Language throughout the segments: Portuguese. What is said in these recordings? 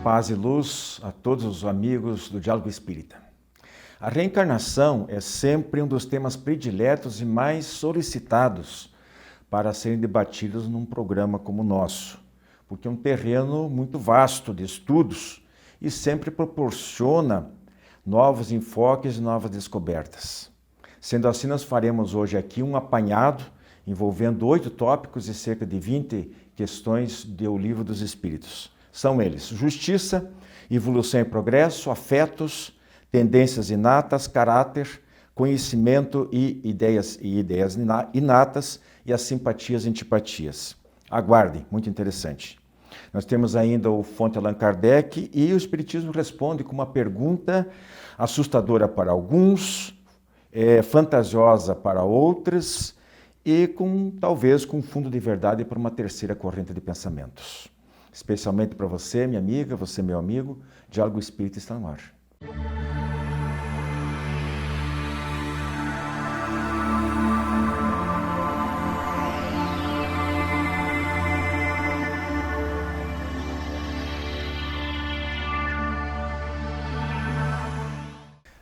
Paz e luz a todos os amigos do Diálogo Espírita. A reencarnação é sempre um dos temas prediletos e mais solicitados para serem debatidos num programa como o nosso, porque é um terreno muito vasto de estudos e sempre proporciona novos enfoques e novas descobertas. Sendo assim, nós faremos hoje aqui um apanhado envolvendo 8 tópicos e cerca de 20 questões do Livro dos Espíritos. São eles: justiça, evolução e progresso, afetos, tendências inatas, caráter, conhecimento e ideias inatas e as simpatias e antipatias. Aguardem, muito interessante. Nós temos ainda o Fonte Allan Kardec e o Espiritismo responde com uma pergunta assustadora para alguns, fantasiosa para outras e talvez com fundo de verdade para uma terceira corrente de pensamentos. Especialmente para você, minha amiga, você, meu amigo, Diálogo Espírita está no ar.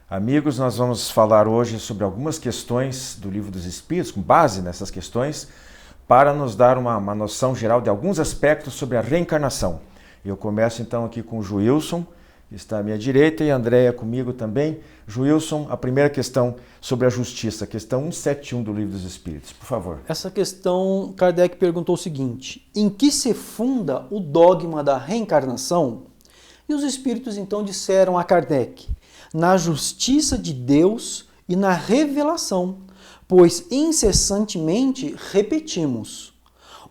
Amigos, nós vamos falar hoje sobre algumas questões do Livro dos Espíritos, com base nessas questões, para nos dar uma noção geral de alguns aspectos sobre a reencarnação. Eu começo então aqui com o Joilson, que está à minha direita, e a Andréia comigo também. Joilson, a primeira questão sobre a justiça, questão 171 do Livro dos Espíritos, por favor. Essa questão, Kardec perguntou o seguinte: em que se funda o dogma da reencarnação? E os Espíritos então disseram a Kardec: na justiça de Deus e na revelação, pois incessantemente repetimos: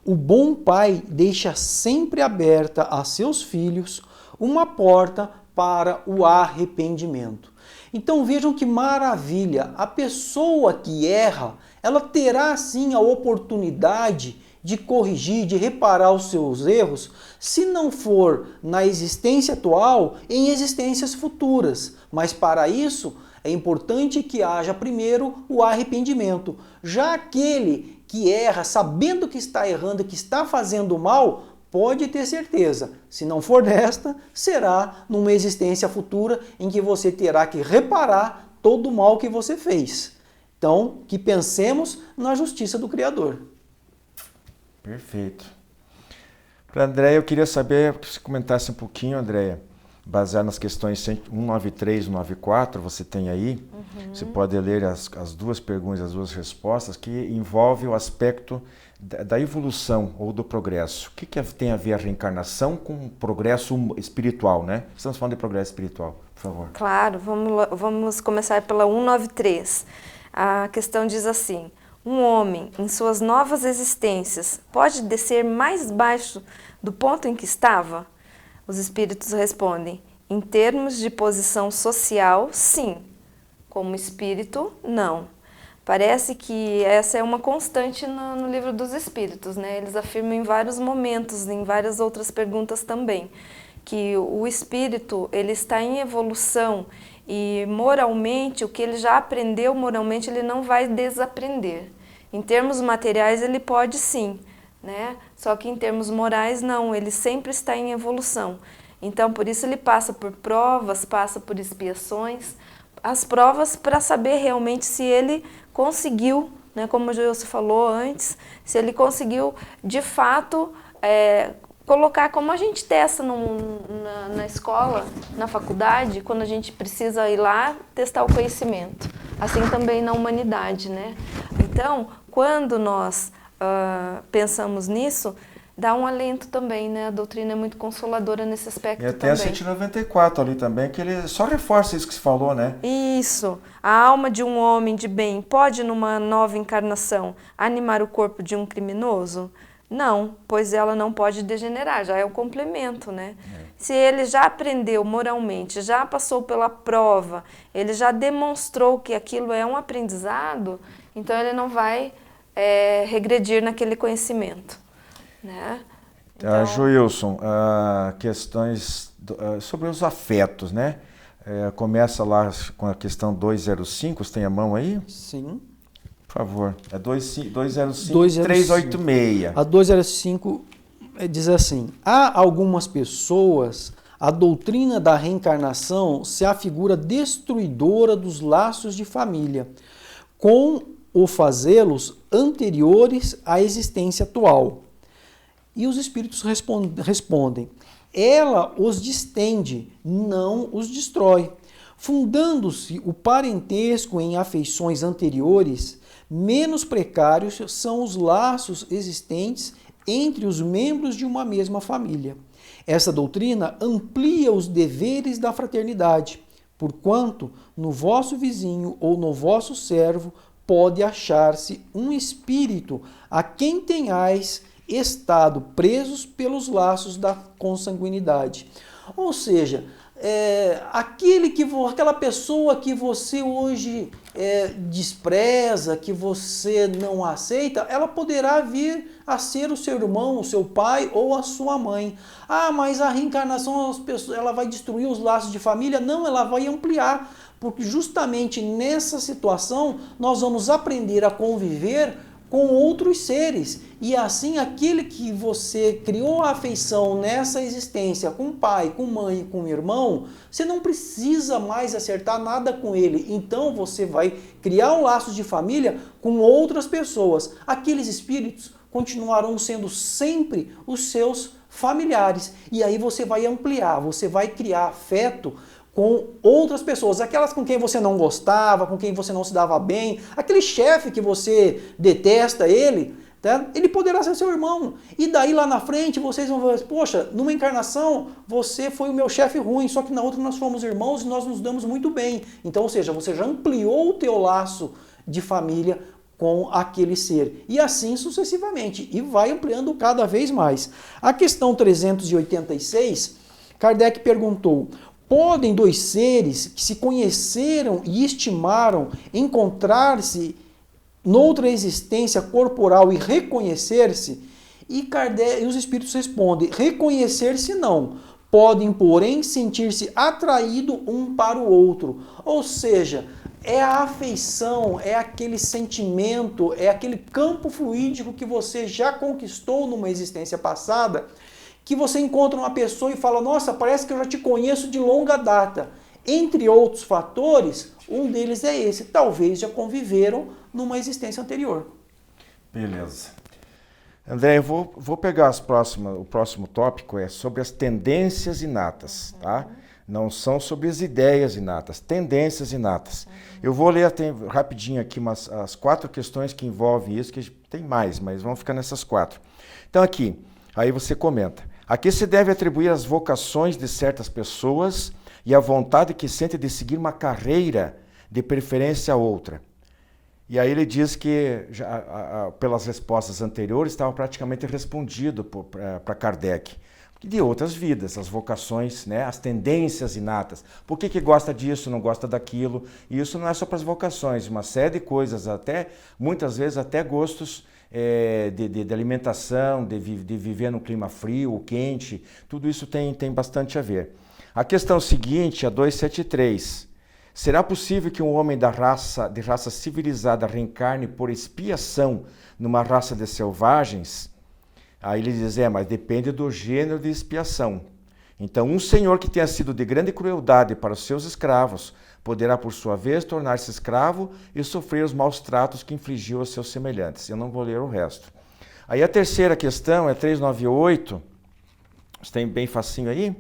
o bom pai deixa sempre aberta a seus filhos uma porta para o arrependimento. Então vejam que maravilha, a pessoa que erra, ela terá sim a oportunidade de corrigir, de reparar os seus erros, se não for na existência atual, em existências futuras. Mas para isso é importante que haja primeiro o arrependimento. Já aquele que erra sabendo que está errando, que está fazendo mal, pode ter certeza, se não for nesta, será numa existência futura em que você terá que reparar todo o mal que você fez. Então, que pensemos na justiça do Criador. Perfeito. Para a Andréia, eu queria saber que você comentasse um pouquinho, Andréia, baseado nas questões 193 e 194, você tem aí, você pode ler as duas perguntas, as duas respostas, que envolve o aspecto da evolução ou do progresso. O que tem a ver a reencarnação com o progresso espiritual, né? Estamos falando de progresso espiritual, por favor. Claro, vamos começar pela 193. A questão diz assim: um homem, em suas novas existências, pode descer mais baixo do ponto em que estava? Os espíritos respondem: em termos de posição social, sim. Como espírito, não. Parece que essa é uma constante no Livro dos Espíritos, né? Eles afirmam em vários momentos, em várias outras perguntas também, que o espírito ele está em evolução e moralmente, o que ele já aprendeu moralmente, ele não vai desaprender. Em termos materiais, ele pode sim, né? Só que em termos morais, não, ele sempre está em evolução. Então, por isso ele passa por provas, passa por expiações, as provas para saber realmente se ele conseguiu, né, como o Joilson falou antes, se ele conseguiu, de fato, colocar, como a gente testa na escola, na faculdade, quando a gente precisa ir lá testar o conhecimento. Assim também na humanidade, né? Então, quando nós pensamos nisso, dá um alento também, né? A doutrina é muito consoladora nesse aspecto também. E até a 194 ali também, que ele só reforça isso que se falou, né? Isso. A alma de um homem de bem pode, numa nova encarnação, animar o corpo de um criminoso? Não, pois ela não pode degenerar, já é um complemento, né? Se ele já aprendeu moralmente, já passou pela prova, ele já demonstrou que aquilo é um aprendizado, então ele não vai regredir naquele conhecimento, né? Então... Joilson, questões sobre os afetos, né? Começa lá com a questão 205, você tem a mão aí? Sim. Por favor, é 205-386. A 205 diz assim: há algumas pessoas a doutrina da reencarnação se afigura destruidora dos laços de família, com o fazê-los anteriores à existência atual. E os espíritos respondem, ela os distende, não os destrói. Fundando-se o parentesco em afeições anteriores, menos precários são os laços existentes entre os membros de uma mesma família. Essa doutrina amplia os deveres da fraternidade, porquanto no vosso vizinho ou no vosso servo pode achar-se um espírito a quem tenhais estado presos pelos laços da consanguinidade. Ou seja, aquela pessoa que você hoje despreza, que você não aceita, ela poderá vir a ser o seu irmão, o seu pai ou a sua mãe. Ah, mas a reencarnação, ela vai destruir os laços de família? Não, ela vai ampliar, porque justamente nessa situação nós vamos aprender a conviver com outros seres. E assim, aquele que você criou a afeição nessa existência, com pai, com mãe, com irmão, você não precisa mais acertar nada com ele. Então você vai criar um laço de família com outras pessoas. Aqueles espíritos continuarão sendo sempre os seus familiares. E aí você vai ampliar, você vai criar afeto com outras pessoas, aquelas com quem você não gostava, com quem você não se dava bem, aquele chefe que você detesta ele, tá? Ele poderá ser seu irmão. E daí lá na frente vocês vão ver, poxa, numa encarnação você foi o meu chefe ruim, só que na outra nós fomos irmãos e nós nos damos muito bem. Então, ou seja, você já ampliou o teu laço de família com aquele ser. E assim sucessivamente. E vai ampliando cada vez mais. A questão 386, Kardec perguntou: podem dois seres que se conheceram e estimaram encontrar-se noutra existência corporal e reconhecer-se? E os espíritos respondem, reconhecer-se não. Podem, porém, sentir-se atraídos um para o outro. Ou seja, é a afeição, é aquele sentimento, é aquele campo fluídico que você já conquistou numa existência passada, que você encontra uma pessoa e fala, nossa, parece que eu já te conheço de longa data. Entre outros fatores, um deles é esse. Talvez já conviveram numa existência anterior. Beleza. André, eu vou pegar o próximo tópico, é sobre as tendências inatas, tá? Não são sobre as ideias inatas, tendências inatas. Eu vou ler rapidinho aqui as 4 questões que envolvem isso, que tem mais, mas vamos ficar nessas 4. Então aqui, aí você comenta. A que se deve atribuir as vocações de certas pessoas e a vontade que sente de seguir uma carreira de preferência a outra? E aí ele diz que, pelas respostas anteriores, estava praticamente respondido para Kardec. De outras vidas, as vocações, né, as tendências inatas. Por que gosta disso, não gosta daquilo? E isso não é só para as vocações, uma série de coisas, muitas vezes até gostos de alimentação, de viver num clima frio ou quente, tudo isso tem bastante a ver. A questão seguinte, a 273. Será possível que um homem de raça civilizada reencarne por expiação numa raça de selvagens? Aí ele diz, mas depende do gênero de expiação. Então, um senhor que tenha sido de grande crueldade para os seus escravos, poderá, por sua vez, tornar-se escravo e sofrer os maus tratos que infligiu aos seus semelhantes. Eu não vou ler o resto. Aí a terceira questão é 398. Você tem bem facinho aí?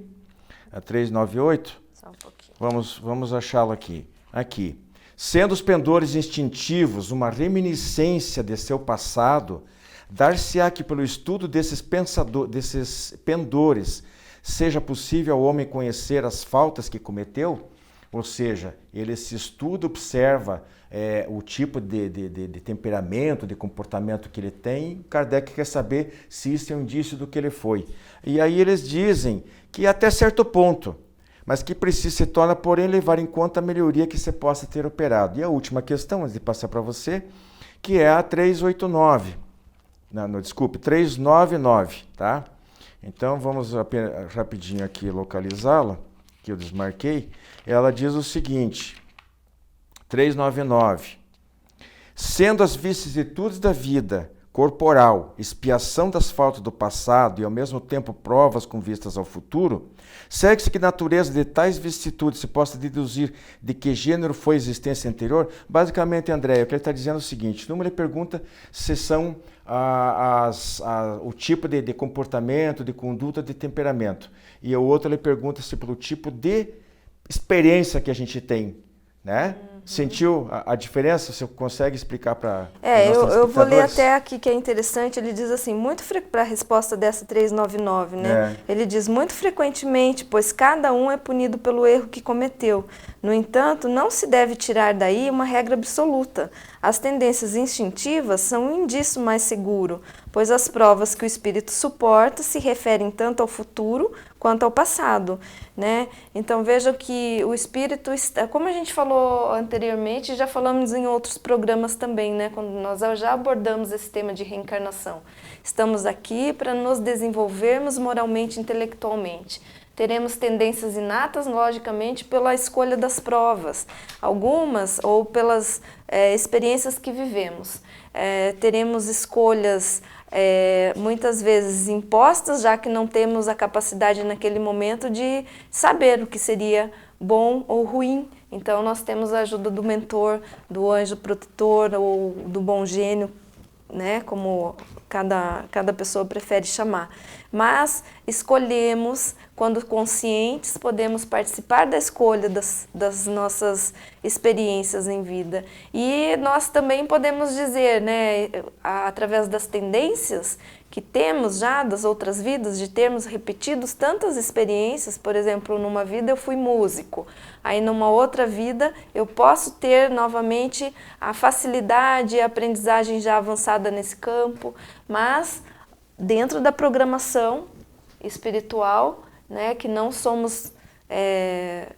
A 398? Só um pouquinho. Vamos achá-lo aqui. Aqui. Sendo os pendores instintivos uma reminiscência de seu passado, dar-se-á que pelo estudo desses pendores seja possível ao homem conhecer as faltas que cometeu? Ou seja, ele se estuda, observa o tipo de temperamento, de comportamento que ele tem. Kardec quer saber se isso é um indício do que ele foi. E aí eles dizem que até certo ponto, mas que precisa se torna, porém, levar em conta a melhoria que você possa ter operado. E a última questão, antes de passar para você, que é a 389. Desculpe, 399, tá? Então, vamos rapidinho aqui localizá-la, que eu desmarquei. Ela diz o seguinte, 399. Sendo as vicissitudes da vida corporal, expiação das faltas do passado e ao mesmo tempo provas com vistas ao futuro, segue-se que natureza de tais vicissitudes se possa deduzir de que gênero foi a existência anterior. Basicamente, André, o que ele está dizendo é o seguinte: numa ele pergunta se são o tipo de comportamento, de conduta, de temperamento, e o outro ele pergunta se pelo tipo de experiência que a gente tem, né? Sentiu a diferença? Você consegue explicar para eu vou ler até aqui que é interessante. Ele diz assim, para a resposta dessa 399, né? Ele diz, muito frequentemente, pois cada um é punido pelo erro que cometeu. No entanto, não se deve tirar daí uma regra absoluta. As tendências instintivas são um indício mais seguro, pois as provas que o espírito suporta se referem tanto ao futuro quanto ao passado, né? Então veja que o espírito, como a gente falou anteriormente, já falamos em outros programas também, né? Quando nós já abordamos esse tema de reencarnação. Estamos aqui para nos desenvolvermos moralmente e intelectualmente. Teremos tendências inatas, logicamente, pela escolha das provas, algumas ou pelas experiências que vivemos. Teremos escolhas muitas vezes impostas, já que não temos a capacidade naquele momento de saber o que seria bom ou ruim. Então nós temos a ajuda do mentor, do anjo protetor ou do bom gênio, né, como cada pessoa prefere chamar. Mas escolhemos, quando conscientes, podemos participar da escolha das nossas experiências em vida. E nós também podemos dizer, né, através das tendências que temos já das outras vidas, de termos repetido tantas experiências. Por exemplo, numa vida eu fui músico, aí numa outra vida eu posso ter novamente a facilidade e a aprendizagem já avançada nesse campo, mas dentro da programação espiritual, né, que não somos,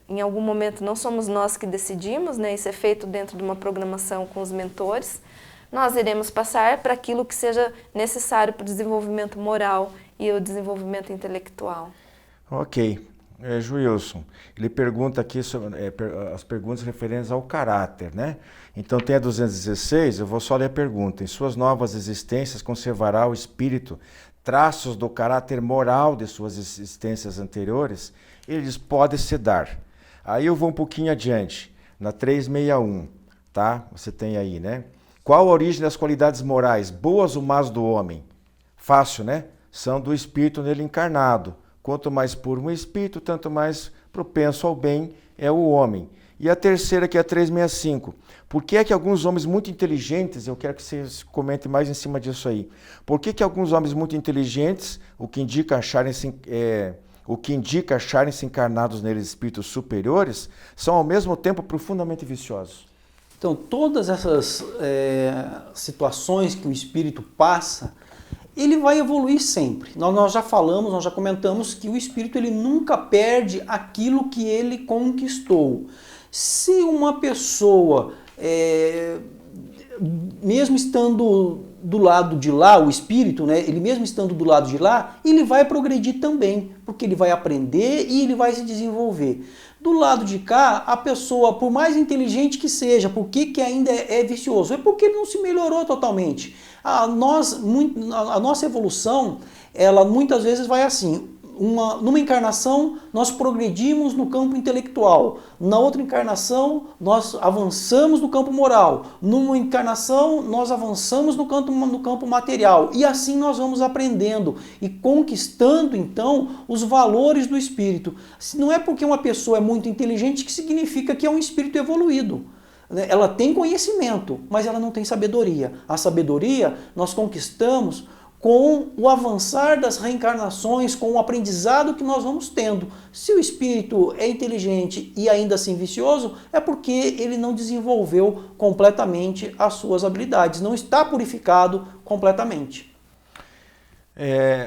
em algum momento não somos nós que decidimos, né, isso é feito dentro de uma programação com os mentores, nós iremos passar para aquilo que seja necessário para o desenvolvimento moral e o desenvolvimento intelectual. Ok. Juilson, ele pergunta aqui sobre as perguntas referentes ao caráter, né? Então tem a 216, eu vou só ler a pergunta. Em suas novas existências conservará o espírito traços do caráter moral de suas existências anteriores? Ele diz, pode-se dar. Aí eu vou um pouquinho adiante, na 361, tá? Você tem aí, né? Qual a origem das qualidades morais, boas ou más do homem? Fácil, né? São do espírito nele encarnado. Quanto mais puro um espírito, tanto mais propenso ao bem é o homem. E a terceira, que é a 365. Por que é que alguns homens muito inteligentes, eu quero que vocês comentem mais em cima disso aí. Por que alguns homens muito inteligentes, o que indica acharem-se encarnados neles espíritos superiores, são ao mesmo tempo profundamente viciosos? Então, todas essas situações que o espírito passa, ele vai evoluir sempre. Nós já falamos, nós já comentamos que o espírito ele nunca perde aquilo que ele conquistou. Se uma pessoa, mesmo estando do lado de lá, o espírito, né, ele mesmo estando do lado de lá, ele vai progredir também, porque ele vai aprender e ele vai se desenvolver. Do lado de cá, a pessoa, por mais inteligente que seja, por que ainda é vicioso? É porque ele não se melhorou totalmente. A nossa evolução, ela muitas vezes vai assim. Numa encarnação, nós progredimos no campo intelectual. Na outra encarnação, nós avançamos no campo moral. Numa encarnação, nós avançamos no campo material. E assim nós vamos aprendendo e conquistando, então, os valores do espírito. Não é porque uma pessoa é muito inteligente que significa que é um espírito evoluído. Ela tem conhecimento, mas ela não tem sabedoria. A sabedoria nós conquistamos com o avançar das reencarnações, com o aprendizado que nós vamos tendo. Se o espírito é inteligente e ainda assim vicioso, é porque ele não desenvolveu completamente as suas habilidades, não está purificado completamente.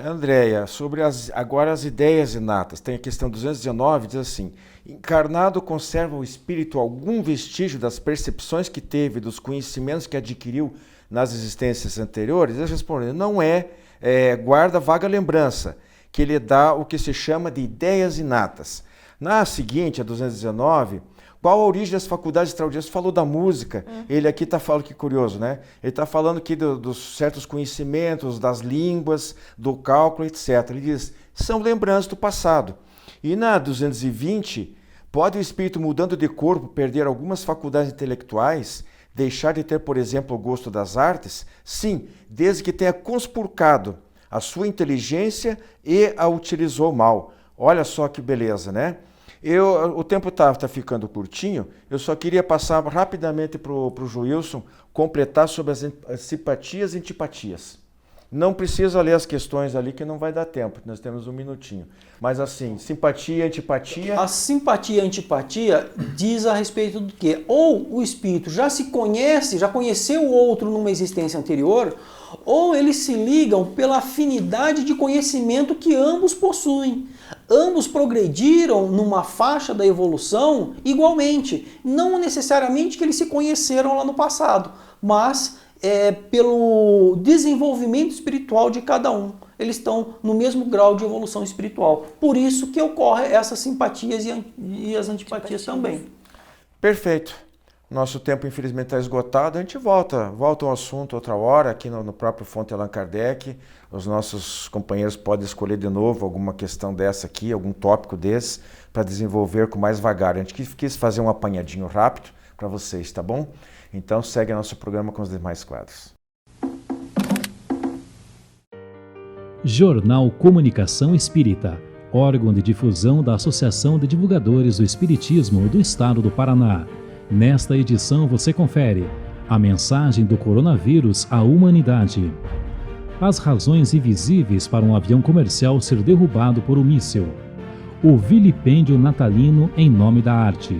Andréia, sobre agora as ideias inatas, tem a questão 219, diz assim, encarnado conserva o espírito algum vestígio das percepções que teve, dos conhecimentos que adquiriu nas existências anteriores? Eles respondem, não guarda vaga lembrança, que lhe dá o que se chama de ideias inatas. Na seguinte, a 219, Qual a origem das faculdades extraordinárias? Você falou da música, ele aqui está falando, que curioso, né? Ele está falando aqui dos certos conhecimentos, das línguas, do cálculo, etc. Ele diz, são lembranças do passado. E na 220, pode o espírito mudando de corpo perder algumas faculdades intelectuais, deixar de ter, por exemplo, o gosto das artes? Sim, desde que tenha conspurcado a sua inteligência e a utilizou mal. Olha só que beleza, né? O tempo está ficando curtinho, eu só queria passar rapidamente para o Joilson completar sobre as simpatias e antipatias. Não precisa ler as questões ali que não vai dar tempo, nós temos um minutinho. Mas assim, simpatia e antipatia... A simpatia e a antipatia diz a respeito do quê? Ou o espírito já se conhece, já conheceu o outro numa existência anterior, ou eles se ligam pela afinidade de conhecimento que ambos possuem. Ambos progrediram numa faixa da evolução igualmente. Não necessariamente que eles se conheceram lá no passado, mas pelo desenvolvimento espiritual de cada um. Eles estão no mesmo grau de evolução espiritual. Por isso que ocorre essas simpatias e as antipatias também. Perfeito. Nosso tempo, infelizmente, está esgotado. A gente volta ao assunto outra hora, aqui no próprio Fonte Allan Kardec. Os nossos companheiros podem escolher de novo alguma questão dessa aqui, algum tópico desse, para desenvolver com mais vagar. A gente quis fazer um apanhadinho rápido para vocês, tá bom? Então segue nosso programa com os demais quadros. Jornal Comunicação Espírita, órgão de difusão da Associação de Divulgadores do Espiritismo do Estado do Paraná. Nesta edição você confere a mensagem do coronavírus à humanidade. As razões invisíveis para um avião comercial ser derrubado por um míssil. O vilipêndio natalino em nome da arte.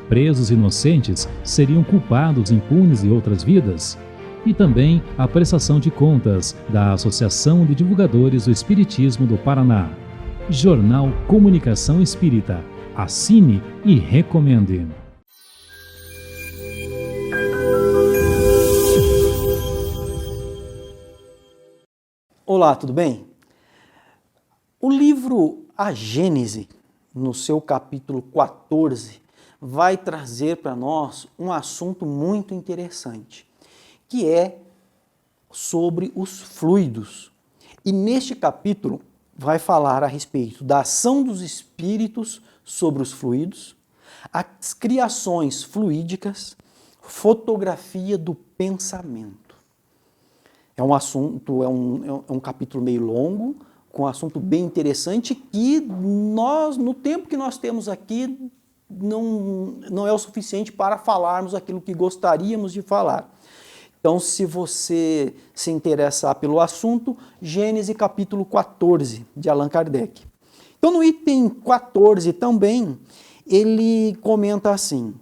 Presos inocentes seriam culpados impunes de outras vidas? E também a prestação de contas da Associação de Divulgadores do Espiritismo do Paraná. Jornal Comunicação Espírita. Assine e recomende. Olá, tudo bem? O livro A Gênese, no seu capítulo 14, vai trazer para nós um assunto muito interessante, que é sobre os fluidos. E neste capítulo vai falar a respeito da ação dos espíritos sobre os fluidos, as criações fluídicas, fotografia do pensamento. É um assunto, é um capítulo meio longo, com um assunto bem interessante que nós, no tempo que nós temos aqui, não é o suficiente para falarmos aquilo que gostaríamos de falar. Então, se você se interessar pelo assunto, Gênesis capítulo 14, de Allan Kardec. Então, no item 14 também, ele comenta assim: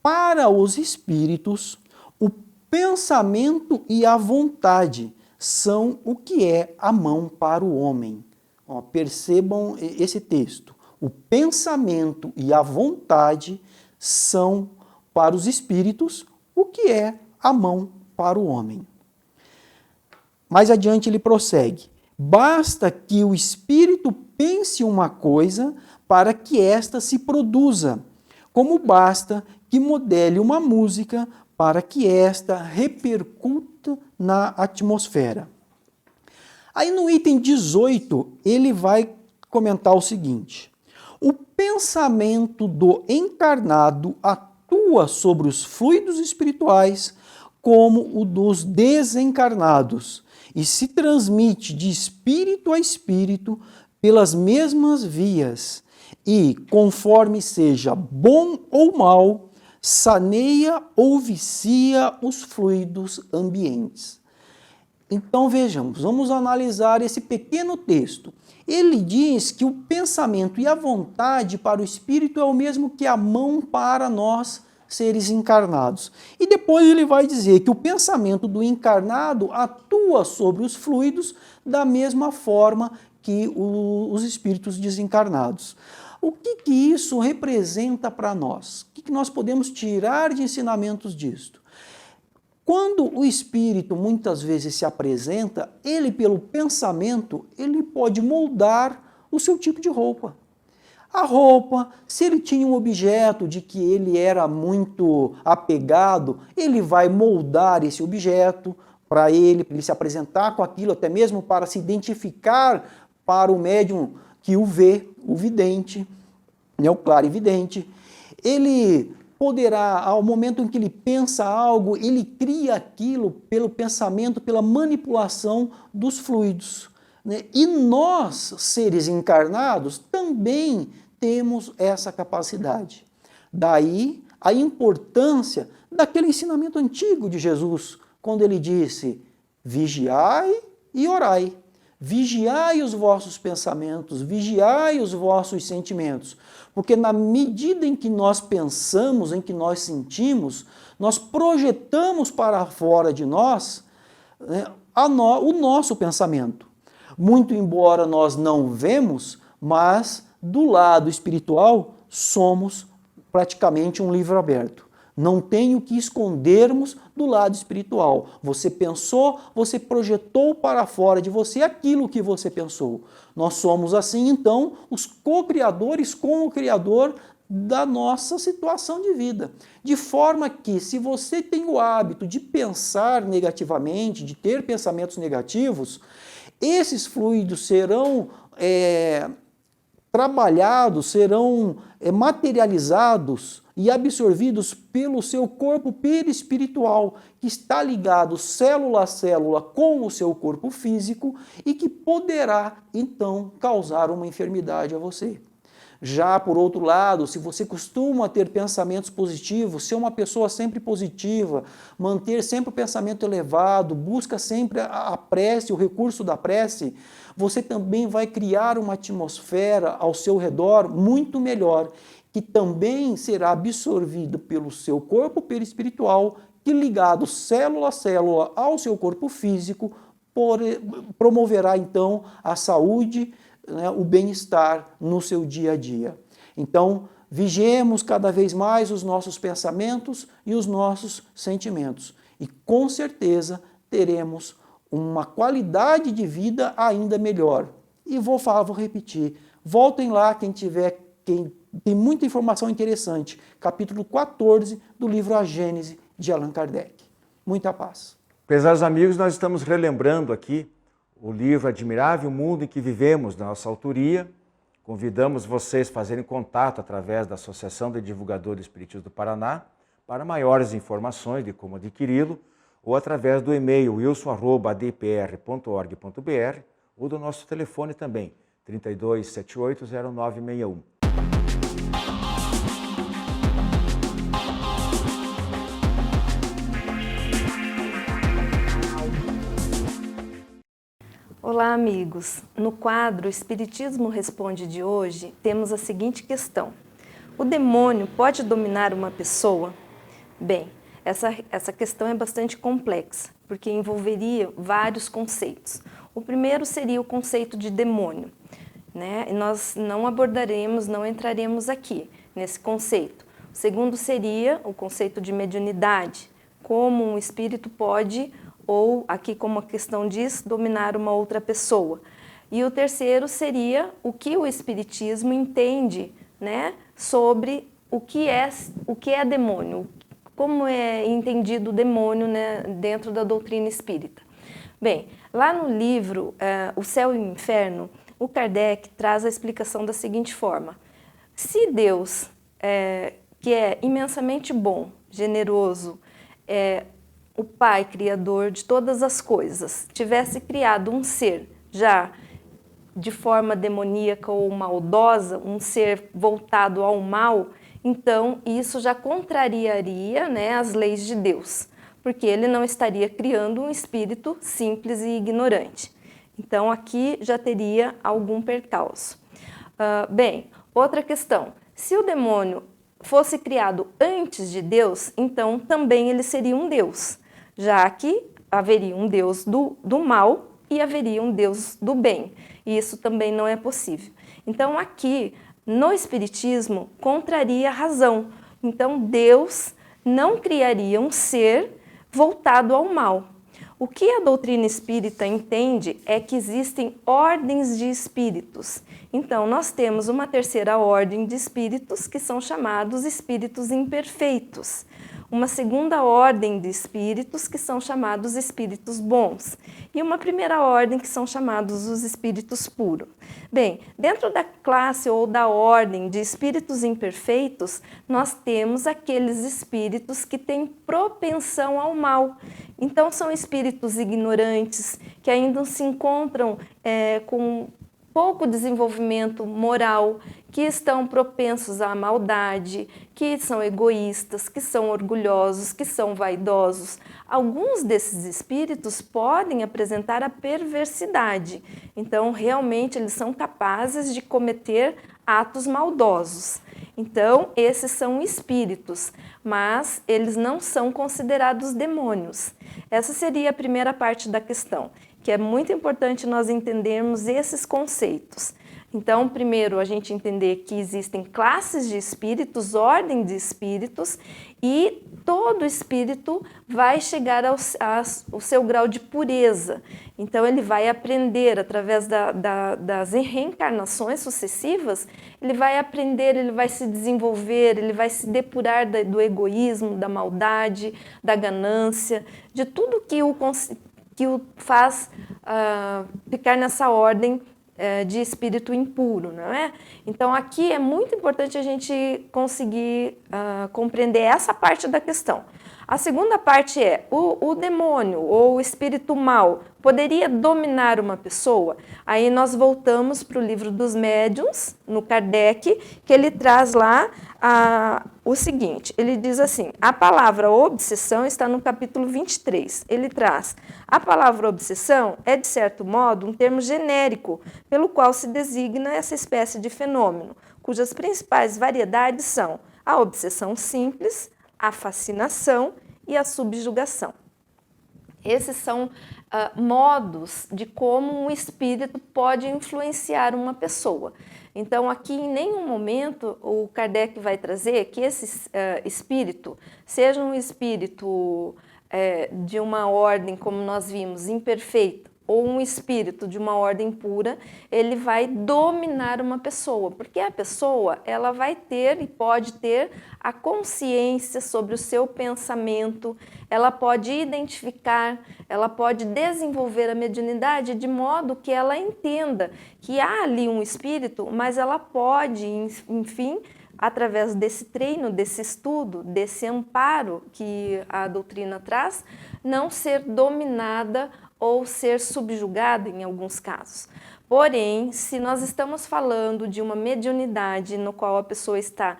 para os espíritos, o pensamento e a vontade são o que é a mão para o homem. Ó, percebam esse texto. O pensamento e a vontade são para os espíritos o que é a mão para o homem. Mais adiante ele prossegue: basta que o espírito pense uma coisa para que esta se produza, como basta que modele uma música para que esta repercuta na atmosfera. Aí no item 18, ele vai comentar o seguinte: o pensamento do encarnado atua sobre os fluidos espirituais como o dos desencarnados e se transmite de espírito a espírito pelas mesmas vias e, conforme seja bom ou mal, saneia ou vicia os fluidos ambientes. Então vejamos, vamos analisar esse pequeno texto. Ele diz que o pensamento e a vontade para o espírito é o mesmo que a mão para nós, seres encarnados. E depois ele vai dizer que o pensamento do encarnado atua sobre os fluidos da mesma forma que os espíritos desencarnados. O que isso representa para nós? O que nós podemos tirar de ensinamentos disto? Quando o espírito muitas vezes se apresenta, ele pelo pensamento, ele pode moldar o seu tipo de roupa. A roupa, se ele tinha um objeto de que ele era muito apegado, ele vai moldar esse objeto para ele se apresentar com aquilo, até mesmo para se identificar para o médium que o vê, o vidente, né, o clarividente. Ele poderá, ao momento em que ele pensa algo, ele cria aquilo pelo pensamento, pela manipulação dos fluidos, né? E nós, seres encarnados, também temos essa capacidade. Daí a importância daquele ensinamento antigo de Jesus, quando ele disse: vigiai e orai. Vigiai os vossos pensamentos, vigiai os vossos sentimentos. Porque na medida em que nós pensamos, em que nós sentimos, nós projetamos para fora de nós, né, o nosso pensamento. Muito embora nós não vemos, mas do lado espiritual somos praticamente um livro aberto. Não tem o que escondermos do lado espiritual. Você pensou, você projetou para fora de você aquilo que você pensou. Nós somos assim, então, os co-criadores com o Criador da nossa situação de vida. De forma que, se você tem o hábito de pensar negativamente, de ter pensamentos negativos, esses fluidos serão trabalhados, serão materializados e absorvidos pelo seu corpo perispiritual, que está ligado célula a célula com o seu corpo físico e que poderá, então, causar uma enfermidade a você. Já, por outro lado, se você costuma ter pensamentos positivos, ser uma pessoa sempre positiva, manter sempre o pensamento elevado, busca sempre a prece, o recurso da prece, você também vai criar uma atmosfera ao seu redor muito melhor, que também será absorvido pelo seu corpo perispiritual, que ligado célula a célula ao seu corpo físico, promoverá então a saúde, né, o bem-estar no seu dia a dia. Então, vigiemos cada vez mais os nossos pensamentos e os nossos sentimentos. E com certeza teremos uma qualidade de vida ainda melhor. E vou repetir, voltem lá quem tem muita informação interessante, capítulo 14 do livro A Gênese de Allan Kardec. Muita paz. Prezados amigos, nós estamos relembrando aqui o livro Admirável Mundo em que Vivemos, da nossa autoria. Convidamos vocês a fazerem contato através da Associação de Divulgadores Espiritistas do Paraná para maiores informações de como adquiri-lo, ou através do e-mail wilson@adpr.org.br ou do nosso telefone também, 32780961. Olá, amigos. No quadro Espiritismo Responde de hoje, temos a seguinte questão: o demônio pode dominar uma pessoa? Bem, essa questão é bastante complexa, porque envolveria vários conceitos. O primeiro seria o conceito de demônio, né? E nós não abordaremos, não entraremos aqui nesse conceito. O segundo seria o conceito de mediunidade, como um espírito pode, ou aqui como a questão diz, dominar uma outra pessoa. E o terceiro seria o que o Espiritismo entende, né, sobre o que é demônio, como é entendido o demônio, né, dentro da doutrina espírita. Bem, lá no livro O Céu e o Inferno, o Kardec traz a explicação da seguinte forma: se Deus, que é imensamente bom, generoso, o Pai Criador de todas as coisas, tivesse criado um ser já de forma demoníaca ou maldosa, um ser voltado ao mal, então isso já contrariaria, né, as leis de Deus, porque ele não estaria criando um espírito simples e ignorante. Então aqui já teria algum percalço. Bem, outra questão: se o demônio fosse criado antes de Deus, então também ele seria um Deus, já que haveria um Deus do mal e haveria um Deus do bem. E isso também não é possível. Então aqui, no Espiritismo, contraria a razão. Então Deus não criaria um ser voltado ao mal. O que a doutrina espírita entende é que existem ordens de espíritos. Então, nós temos uma terceira ordem de espíritos que são chamados espíritos imperfeitos. Uma segunda ordem de espíritos que são chamados espíritos bons. E uma primeira ordem que são chamados os espíritos puros. Bem, dentro da classe ou da ordem de espíritos imperfeitos, nós temos aqueles espíritos que têm propensão ao mal. Então, são espíritos ignorantes, que ainda se encontram com pouco desenvolvimento moral, que estão propensos à maldade, que são egoístas, que são orgulhosos, que são vaidosos. Alguns desses espíritos podem apresentar a perversidade. Então, realmente, eles são capazes de cometer atos maldosos. Então, esses são espíritos, mas eles não são considerados demônios. Essa seria a primeira parte da questão, que é muito importante nós entendermos esses conceitos. Então, primeiro, a gente entender que existem classes de espíritos, ordem de espíritos, e todo espírito vai chegar ao seu grau de pureza. Então, ele vai aprender, através das reencarnações sucessivas, ele vai aprender, ele vai se desenvolver, ele vai se depurar do egoísmo, da maldade, da ganância, de tudo que o faz ficar nessa ordem de espírito impuro, não é? Então, aqui é muito importante a gente conseguir compreender essa parte da questão. A segunda parte é, o demônio ou o espírito mau poderia dominar uma pessoa? Aí nós voltamos para o livro dos médiuns, no Kardec, que ele traz lá o seguinte, ele diz assim, a palavra obsessão está no capítulo 23, ele traz, a palavra obsessão é, de certo modo, um termo genérico, pelo qual se designa essa espécie de fenômeno, cujas principais variedades são a obsessão simples, a fascinação e a subjugação. Esses são modos de como um espírito pode influenciar uma pessoa. Então, aqui em nenhum momento o Kardec vai trazer que esse espírito, seja um espírito de uma ordem, como nós vimos, imperfeita, ou um espírito de uma ordem pura, ele vai dominar uma pessoa, porque a pessoa ela vai ter e pode ter a consciência sobre o seu pensamento, ela pode identificar, ela pode desenvolver a mediunidade de modo que ela entenda que há ali um espírito, mas ela pode, enfim, através desse treino, desse estudo, desse amparo que a doutrina traz, não ser dominada ou ser subjugada em alguns casos. Porém, se nós estamos falando de uma mediunidade no qual a pessoa está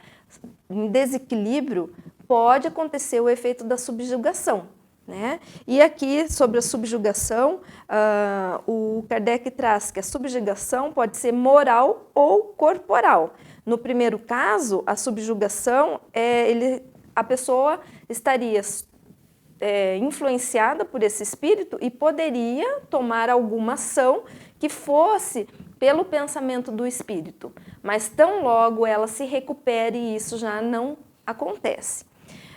em desequilíbrio, pode acontecer o efeito da subjugação, né? E aqui, sobre a subjugação, o Kardec traz que a subjugação pode ser moral ou corporal. No primeiro caso, a subjugação, a pessoa estaria influenciada por esse espírito e poderia tomar alguma ação que fosse pelo pensamento do espírito, mas tão logo ela se recupere, isso já não acontece.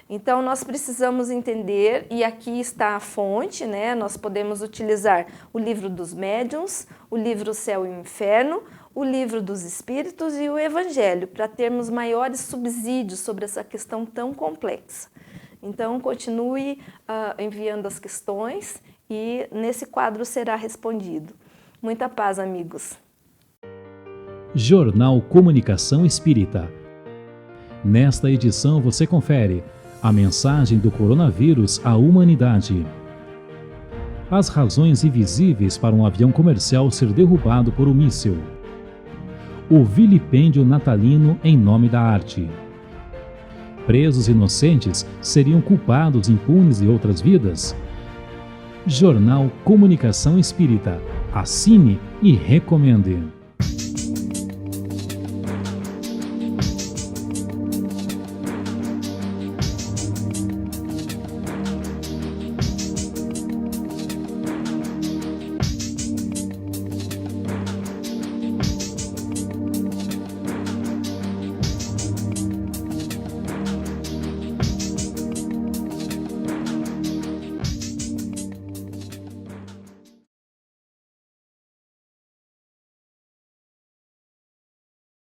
Então, nós precisamos entender, e aqui está a fonte, né? Nós podemos utilizar o livro dos médiuns, o livro Céu e o Inferno, o livro dos Espíritos e o Evangelho, para termos maiores subsídios sobre essa questão tão complexa. Então, continue enviando as questões e nesse quadro será respondido. Muita paz, amigos. Jornal Comunicação Espírita. Nesta edição você confere a mensagem do coronavírus à humanidade. As razões invisíveis para um avião comercial ser derrubado por um míssil. O vilipêndio natalino em nome da arte. Presos inocentes seriam culpados impunes de outras vidas? Jornal Comunicação Espírita. Assine e recomende.